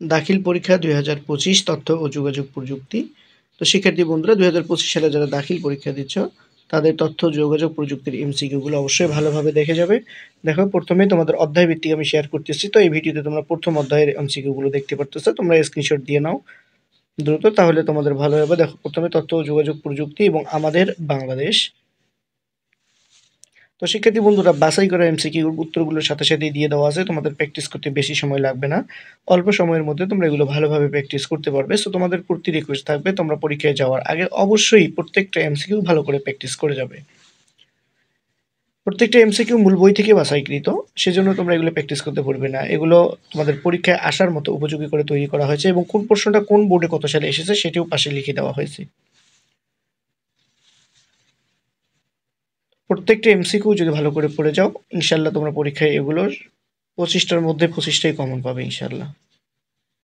দাখিল পরীক্ষা 2025 তথ্য ও যোগাযোগ প্রযুক্তি। তো শিক্ষার্থী বন্ধুরা 2025 সালে যারা দাখিল পরীক্ষা দিচ্ছ তাদের তথ্য যোগাযোগ প্রযুক্তির এমসিকিউ গুলো অবশ্যই ভালোভাবে দেখে যাবে। দেখো প্রথমেই তোমাদের অধ্যায় ভিত্তিক আমি শেয়ার করতেছি। তো এই ভিডিওতে তোমরা প্রথম অধ্যায়ের এমসিকিউ গুলো দেখতে পারতেছো। তোমরা স্ক্রিনশট দিয়ে নাও দ্রুত, তাহলে তোমাদের ভালো হবে। দেখো প্রথমে তথ্য ও যোগাযোগ প্রযুক্তি এবং আমাদের বাংলাদেশ। তো শিক্ষার্থী বন্ধুরা বাছাই করা এমসিকিউর উত্তরগুলোর সাথে সাথেই দিয়ে দেওয়া আছে, তোমাদের প্র্যাকটিস করতে বেশি সময় লাগবে না, অল্প সময়ের মধ্যে তোমরা এগুলো ভালোভাবে প্র্যাকটিস করতে পারবে। সো তোমাদের প্রতি রিকোয়েস্ট থাকবে তোমরা পরীক্ষায় যাওয়ার আগে অবশ্যই প্রত্যেকটা এমসিকিউ ভালো করে প্র্যাকটিস করে যাবে। প্রত্যেকটা এমসিকিউ মূল বই থেকে বাছাইকৃত, সেজন্য তোমরা এগুলো প্র্যাকটিস করতে ভুলবে না। এগুলো তোমাদের পরীক্ষায় আসার মতো উপযোগী করে তৈরি করা হয়েছে এবং কোন প্রশ্নটা কোন বোর্ডে কত সালে এসেছে সেটিও পাশে লিখে দেওয়া হয়েছে। প্রত্যেকটা এমসিকিউ যদি ভালো করে পড়ে যাও ইনশাল্লাহ তোমরা পরীক্ষায় এগুলোর 25টার মধ্যে 25টাই কমন পাবে ইনশাল্লাহ।